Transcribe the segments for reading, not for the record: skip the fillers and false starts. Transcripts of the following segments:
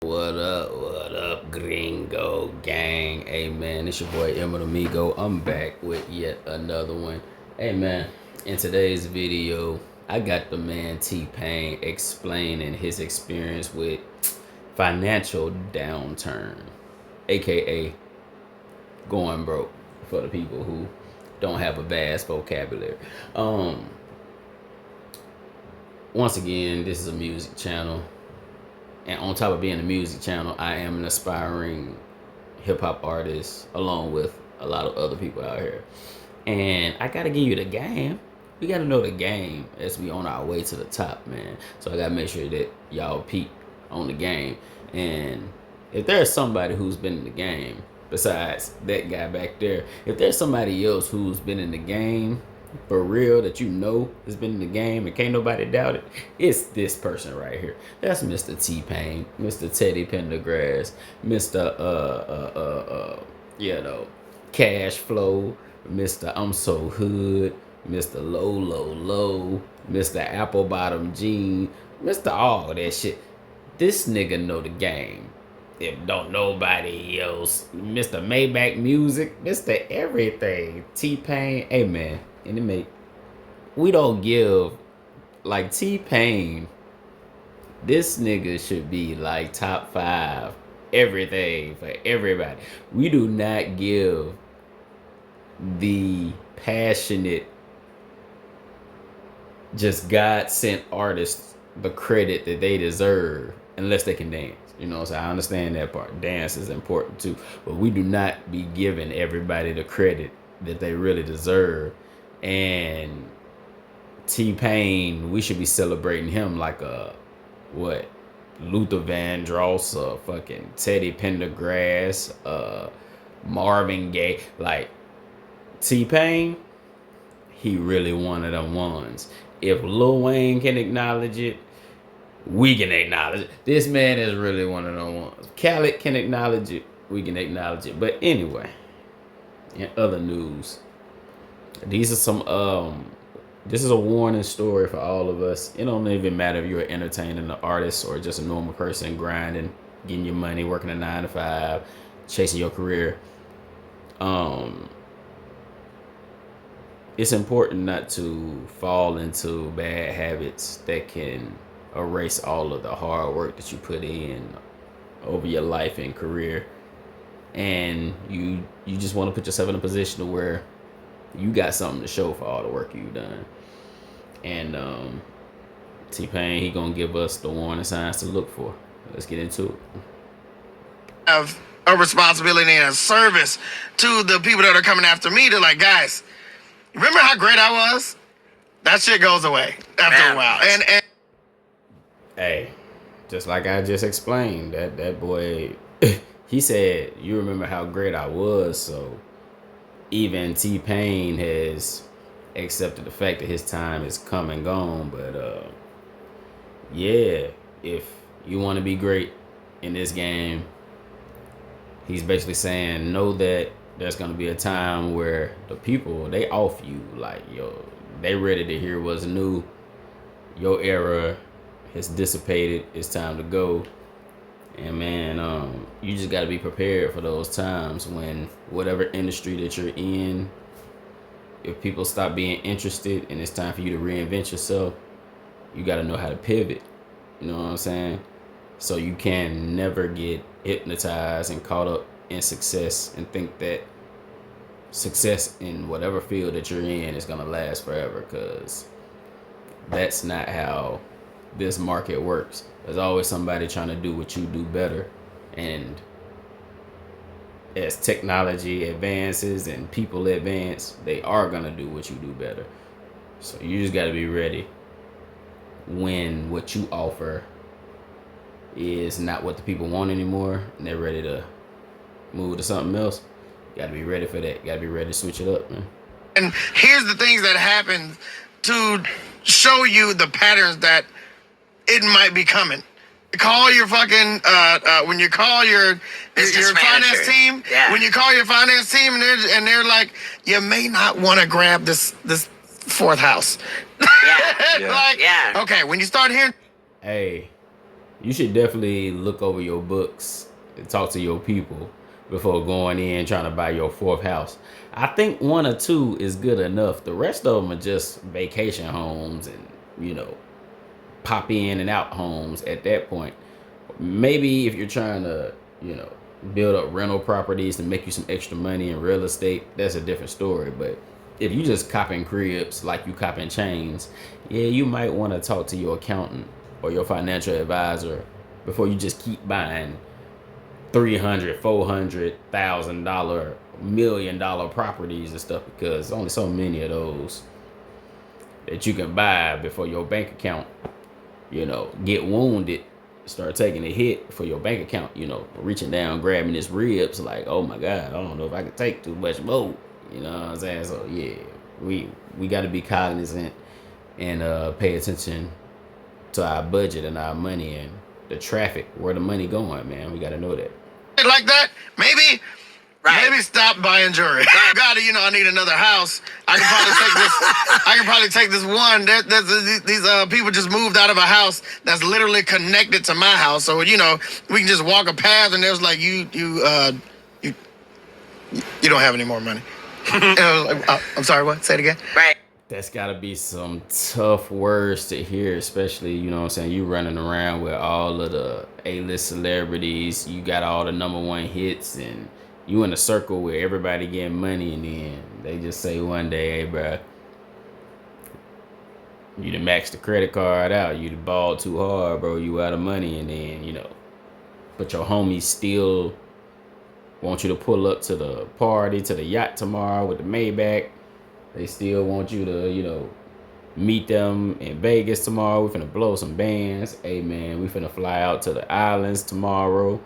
What up, Gringo Gang? Hey man, it's your boy Emma Amigo. I'm back with yet another one. Hey man, in today's video, I got the man T-Pain explaining his experience with financial downturn, aka going broke for the people who don't have a vast vocabulary. Once again, this is a music channel. And on top of being a music channel, I am an aspiring hip hop artist along with a lot of other people out here. And I gotta give you the game. We gotta know the game as we on our way to the top, man. So I gotta make sure that y'all peep on the game. And if there's somebody who's been in the game besides that guy back there, if there's somebody else who's been in the game for real that you know has been in the game and can't nobody doubt it, it's this person right here. That's Mr. T-Pain, Mr. Teddy Pendergrass, Mr. Cash Flow, Mr. I'm So Hood, Mr. Low Low Low, Mr. Apple Bottom Jean, Mr. all that shit. This nigga know the game. If don't nobody else, Mr. Maybach Music, Mr. Everything, T-Pain, hey man, and it make, we don't give, like T-Pain, this nigga should be like top 5 everything for everybody. We do not give the passionate, just God sent artists the credit that they deserve unless they can dance. You know what I'm saying? I understand that part. Dance is important too. But we do not be giving everybody the credit that they really deserve. And T-Pain, we should be celebrating him like a, what? Luther Vandross, fucking Teddy Pendergrass, Marvin Gaye. Like, T-Pain, he really one of them ones. If Lil Wayne can acknowledge it, we can acknowledge it. This man is really one of them ones. Khaled can acknowledge it, we can acknowledge it. But anyway, in other news, these are some this is a warning story for all of us. It don't even matter if you're an entertainer, an artist, or just a normal person grinding, getting your money, working a 9 to 5, chasing your career. It's important not to fall into bad habits that can erase all of the hard work that you put in over your life and career. And you just want to put yourself in a position to where you got something to show for all the work you've done. And T-Pain, he gonna give us the warning signs to look for. Let's get into it. Have a responsibility and a service to the people that are coming after me to, like, guys, remember how great I was? That shit goes away after a while. And hey, just like I just explained, that boy, he said, you remember how great I was. So even T-Pain has accepted the fact that his time is come and gone. But yeah, if you want to be great in this game, he's basically saying, know that there's going to be a time where the people, they off you. Like, yo, they ready to hear what's new. Your era has dissipated. It's time to go. And man, you just got to be prepared for those times when whatever industry that you're in, if people stop being interested and it's time for you to reinvent yourself, you got to know how to pivot. You know what I'm saying? So you can never get hypnotized and caught up in success and think that success in whatever field that you're in is going to last forever, because that's not how this market works. There's always somebody trying to do what you do better. And as technology advances and people advance, they are going to do what you do better. So you just got to be ready when what you offer is not what the people want anymore and they're ready to move to something else. You got to be ready for that. You got to be ready to switch it up, man. And here's the things that happen to show you the patterns that it might be coming. Call your fucking when you call your finance team. Yeah. When you call your finance team and they're like, you may not want to grab this fourth house. Yeah. Like, yeah. Okay, when you start hearing, hey, you should definitely look over your books and talk to your people before going in trying to buy your fourth house. I think 1 or 2 is good enough. The rest of them are just vacation homes and, you know, pop in and out homes at that point. Maybe if you're trying to, you know, build up rental properties to make you some extra money in real estate, that's a different story. But if you just copping cribs like you copping chains, yeah, you might want to talk to your accountant or your financial advisor before you just keep buying $300,000, $400,000, $1 million properties and stuff, because only so many of those that you can buy before your bank account, you know, get wounded, start taking a hit for your bank account, you know, reaching down, grabbing his ribs, like, oh my God, I don't know if I can take too much more. You know what I'm saying? So yeah, we got to be cognizant and pay attention to our budget and our money and the traffic, where the money going, man. We got to know that. Like that, maybe stop buying jewelry. God, you know, I need another house. I can probably take this one. These people just moved out of a house that's literally connected to my house, so you know we can just walk a path, and there's like you don't have any more money. And I was like, I'm sorry, what? Say it again. Right. That's gotta be some tough words to hear, especially, you know what I'm saying, you running around with all of the A-list celebrities, you got all the #1 hits, and you in a circle where everybody getting money, and then they just say one day, hey, bro, you done maxed the credit card out, you done balled too hard, bro, you out of money, and then, you know, but your homies still want you to pull up to the party, to the yacht tomorrow with the Maybach. They still want you to, you know, meet them in Vegas tomorrow. We finna blow some bands. Hey, man, we finna fly out to the islands tomorrow.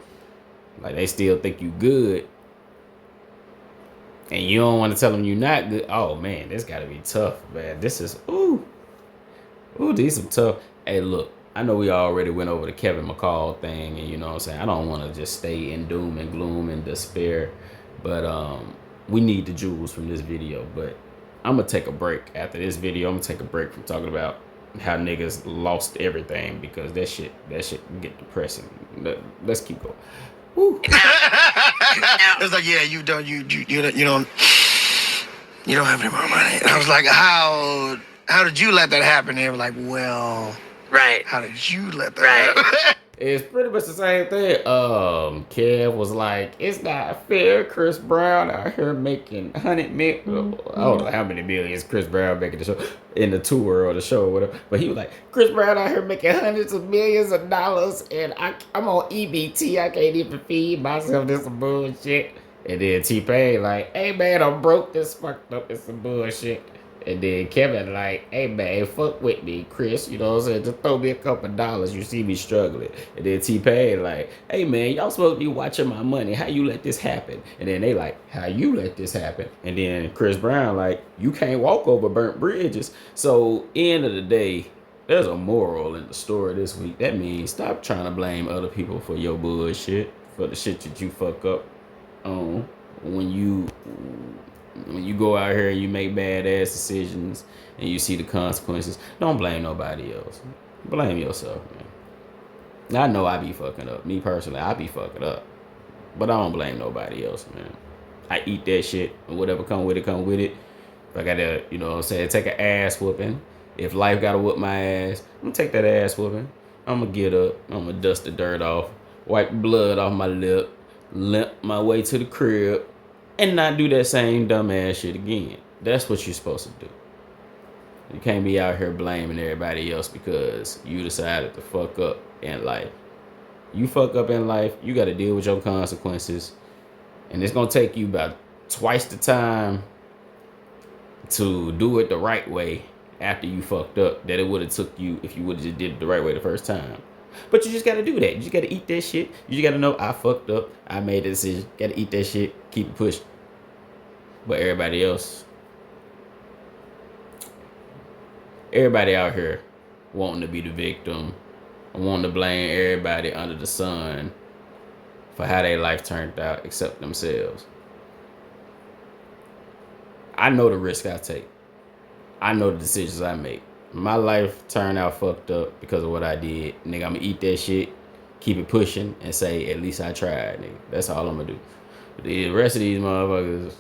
Like, they still think you good. And you don't want to tell them you're not good. Oh, man, this got to be tough, man. This is, ooh, these some tough. Hey, look, I know we already went over the Kevin McCall thing, and you know what I'm saying, I don't want to just stay in doom and gloom and despair. But we need the jewels from this video. But I'm going to take a break after this video. I'm going to take a break from talking about how niggas lost everything, because that shit get depressing. Let's keep going. Woo. It's like, yeah, you don't have any more money. And I was like, how did you let that happen? And they were like, well, right. How did you let that happen? It's pretty much the same thing. Kev was like, it's not fair. Chris Brown out here making 100 million. I don't know how many millions Chris Brown making the show in the tour or the show or whatever. But he was like, Chris Brown out here making hundreds of millions of dollars, and I'm on EBT. I can't even feed myself. This some bullshit. And then T-Pain like, hey man, I'm broke. This fucked up. It's some bullshit. And then Kevin like, hey man, fuck with me, Chris. You know what I'm saying? Just throw me a couple dollars. You see me struggling. And then T-Pain like, hey man, y'all supposed to be watching my money. How you let this happen? And then they like, how you let this happen? And then Chris Brown like, you can't walk over burnt bridges. So end of the day, there's a moral in the story this week. That means stop trying to blame other people for your bullshit, for the shit that you fuck up on when you go out here and you make badass decisions and you see the consequences. Don't blame nobody else. Blame yourself, man. I know I be fucking up. Me personally, I be fucking up. But I don't blame nobody else, man. I eat that shit, and whatever come with it, come with it. If I gotta, you know what I'm saying, take an ass whooping. If life gotta whoop my ass, I'm gonna take that ass whooping. I'm gonna get up. I'm gonna dust the dirt off, wipe blood off my lip, limp my way to the crib, and not do that same dumbass shit again. That's what you're supposed to do. You can't be out here blaming everybody else because you decided to fuck up in life. You fuck up in life, you got to deal with your consequences. And it's going to take you about twice the time to do it the right way after you fucked up that it would have took you if you would have just did it the right way the first time. But you just got to do that. You just got to eat that shit. You just got to know I fucked up. I made a decision. Got to eat that shit. Keep it pushing. But everybody else, everybody out here wanting to be the victim, wanting to blame everybody under the sun for how their life turned out except themselves. I know the risk I take. I know the decisions I make. My life turned out fucked up because of what I did. Nigga, I'm gonna eat that shit. keep it pushing, and say, at least I tried, nigga. That's all I'm gonna do. The rest of these motherfuckers,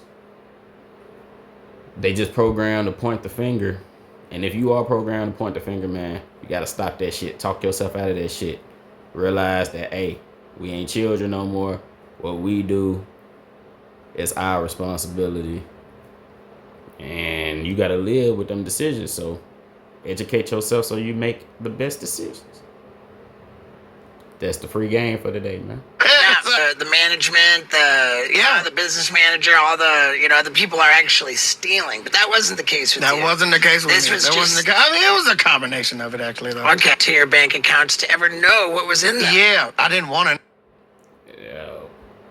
they just programmed to point the finger. And if you are programmed to point the finger, man, you gotta stop that shit. Talk yourself out of that shit. Realize that, hey, we ain't children no more. What we do is our responsibility. And you gotta live with them decisions. So educate yourself so you make the best decisions. That's the free game for today, man. The management, the business manager, all the people are actually stealing. But that wasn't the case with you. That wasn't the case with This me. was That just- wasn't the I mean, it was a combination of it, actually, though. Okay, to your bank accounts to ever know what was in them. Yeah, I didn't want to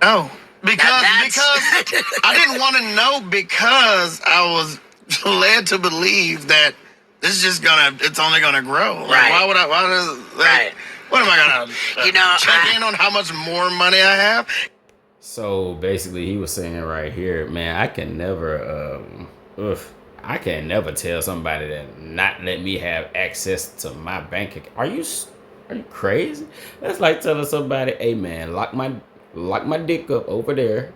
know. Because I didn't want to know because I was led to believe that this is it's only gonna grow. Like, Right. Right. What am I gonna check in on how much more money I have? So basically, he was saying right here, man, I can never tell somebody that not let me have access to my bank account. Are you crazy? That's like telling somebody, hey man, lock my dick up over there.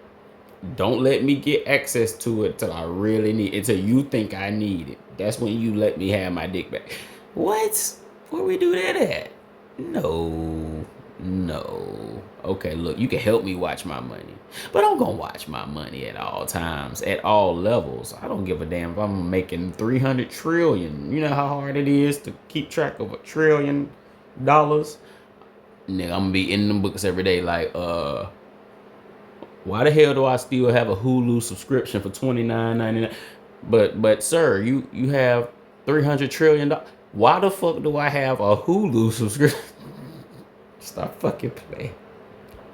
Don't let me get access to it till I really need it, till you think I need it. That's when you let me have my dick back. What? Where we do that at? No. Okay, look, you can help me watch my money, but I'm gonna watch my money at all times, at all levels. I don't give a damn if I'm making 300 trillion. You know how hard it is to keep track of $1 trillion? Nigga, I'm gonna be in them books every day. Like, why the hell do I still have a Hulu subscription for $29.99? But sir, you have $300 trillion. Why the fuck do I have a Hulu subscription? Stop fucking playing.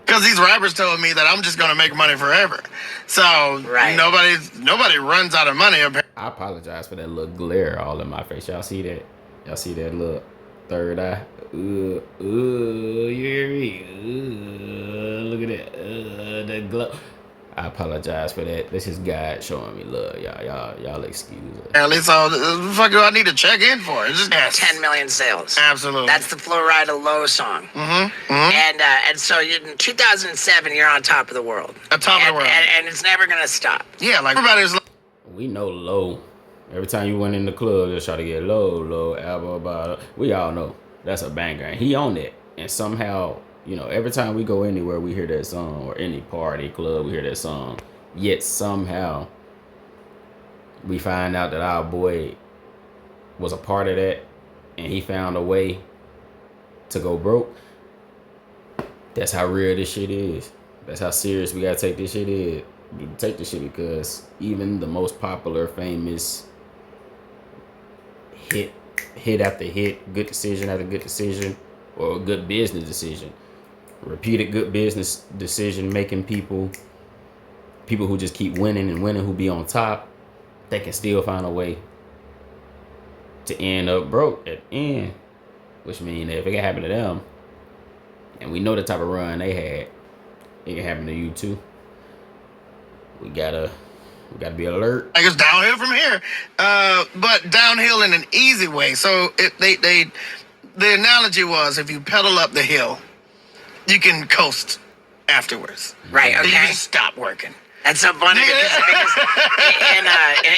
Because these rappers told me that I'm just gonna make money forever. So nobody runs out of money. I apologize for that little glare all in my face. Y'all see that? Y'all see that little third eye? You hear me? Look at that. That glow. I apologize for that. This is God showing me love. Y'all excuse us. At least what the fuck do I need to check in for? It's just 10 million sales. Absolutely. That's the Florida Low song. And so in 2007, you're on top of the world. On top of the world. And it's never going to stop. Yeah, like everybody's like, We know Low. Every time you went in the club, just try to get low, album about it. We all know that's a banger. And he owned it. And somehow, every time we go anywhere, we hear that song, or any party, club, we hear that song. Yet somehow, we find out that our boy was a part of that, and he found a way to go broke. That's how real this shit is. That's how serious we gotta take this shit is. Take this shit, because even the most popular, famous hit after hit, good decision after good decision, or a good business decision, repeated good business decision making people who just keep winning and winning, who be on top, they can still find a way to end up broke at the end. Which means that if it can happen to them, and we know the type of run they had, it can happen to you too. We gotta be alert. it's downhill from here, but downhill in an easy way. So the analogy was, if you pedal up the hill, you can coast afterwards. Right, okay. You just stop working. That's so funny because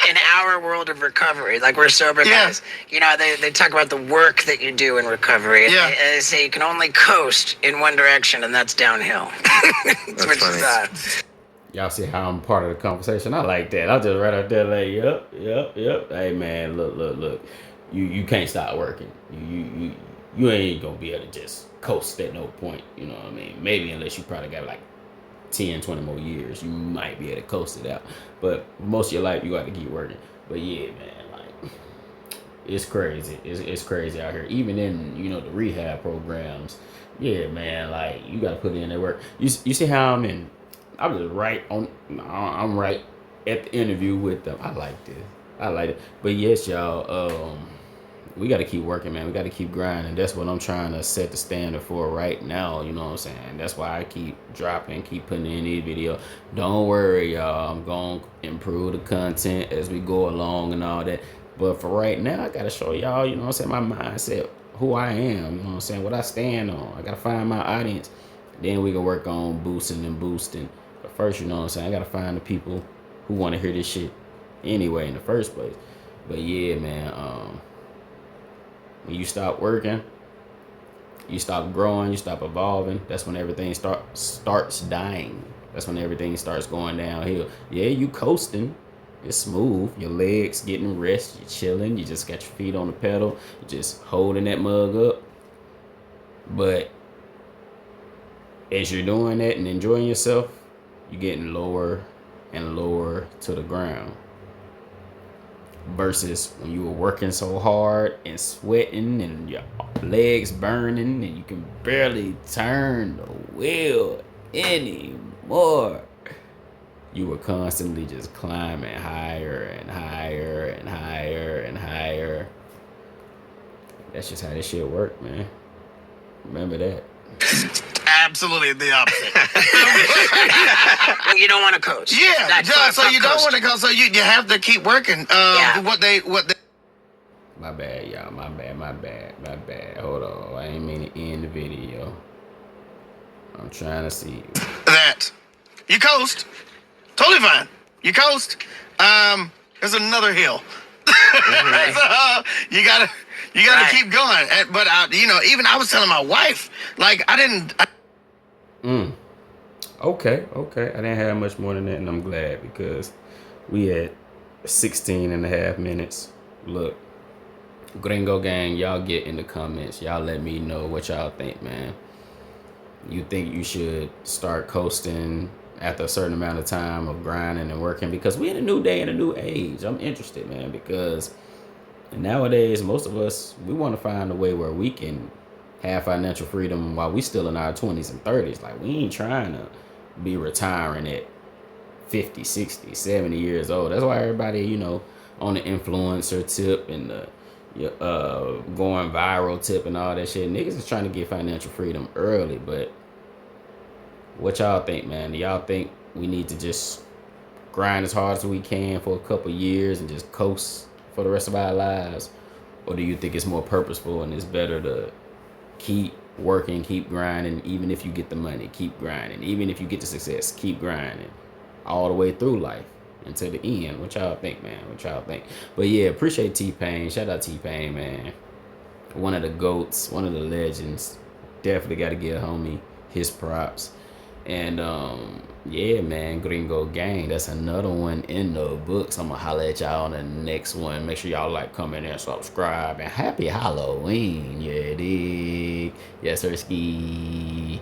in our world of recovery, like we're sober guys, they talk about the work that you do in recovery. And they say you can only coast in one direction, and that's downhill. That's funny. Y'all see how I'm part of the conversation? I like that. I just right out there like, yep. Hey man, look. You can't stop working. You ain't gonna be able to just coast at no point. You know what I mean? Maybe unless you probably got like 10, 20 more years, you might be able to coast it out. But most of your life, you got to keep working. But yeah, man, like, it's crazy. It's crazy out here. Even in, the rehab programs. Yeah, man, like, you got to put in that work. You see how I'm just I'm right at the interview with them. I like it. But yes, y'all, we got to keep working, man. We got to keep grinding. That's what I'm trying to set the standard for right now. You know what I'm saying? That's why I keep dropping, keep putting in these videos. Don't worry, y'all. I'm going to improve the content as we go along and all that. But for right now, I got to show y'all, my mindset, who I am. You know what I'm saying? What I stand on. I gotta find my audience. Then we can work on boosting. But first, you know what I'm saying? I gotta find the people who want to hear this shit anyway in the first place. But yeah, man. When you stop working, you stop growing, you stop evolving. That's when everything starts dying. That's when everything starts going downhill. Yeah, you coasting. It's smooth. Your legs getting rest. You're chilling. You just got your feet on the pedal. You're just holding that mug up. But as you're doing that and enjoying yourself, you're getting lower and lower to the ground. Versus when you were working so hard and sweating and your legs burning and you can barely turn the wheel anymore. You were constantly just climbing higher and higher and higher and higher. That's just how this shit work, man. Remember that. Absolutely the opposite. Well, you don't want to coach. Yeah, so you don't want to coach. So you have to keep working. What they. My bad, y'all. My bad. Hold on. I ain't mean to end the video. I'm trying to see. That you coast. Totally fine. You coast. There's another hill. So, you gotta keep going. But even I was telling my wife, like I didn't. Okay. I didn't have much more than that, and I'm glad because we had 16 and a half minutes. Look, Gringo Gang, y'all get in the comments. Y'all let me know what y'all think, man. You think you should start coasting after a certain amount of time of grinding and working? Because we're in a new day and a new age. I'm interested, man, because nowadays, most of us, we want to find a way where we can have financial freedom while we still in our 20s and 30s. Like, we ain't trying to be retiring at 50, 60, 70 years old. That's why everybody, on the influencer tip and the going viral tip and all that shit. Niggas is trying to get financial freedom early, but what y'all think, man? Do y'all think we need to just grind as hard as we can for a couple years and just coast for the rest of our lives? Or do you think it's more purposeful and it's better to keep working, keep grinding, even if you get the money, keep grinding, even if you get the success, keep grinding all the way through life until the end? What y'all think, man? What y'all think? But yeah, appreciate T-Pain. Shout out T-Pain, man. One of the GOATs, one of the legends. Definitely got to give homie his props. And yeah, man, Gringo Gang, that's another one in the books. I'm gonna holler at y'all on the next one. Make sure y'all like, comment, and subscribe. And happy Halloween, yeah, dig. Yes, sir, ski.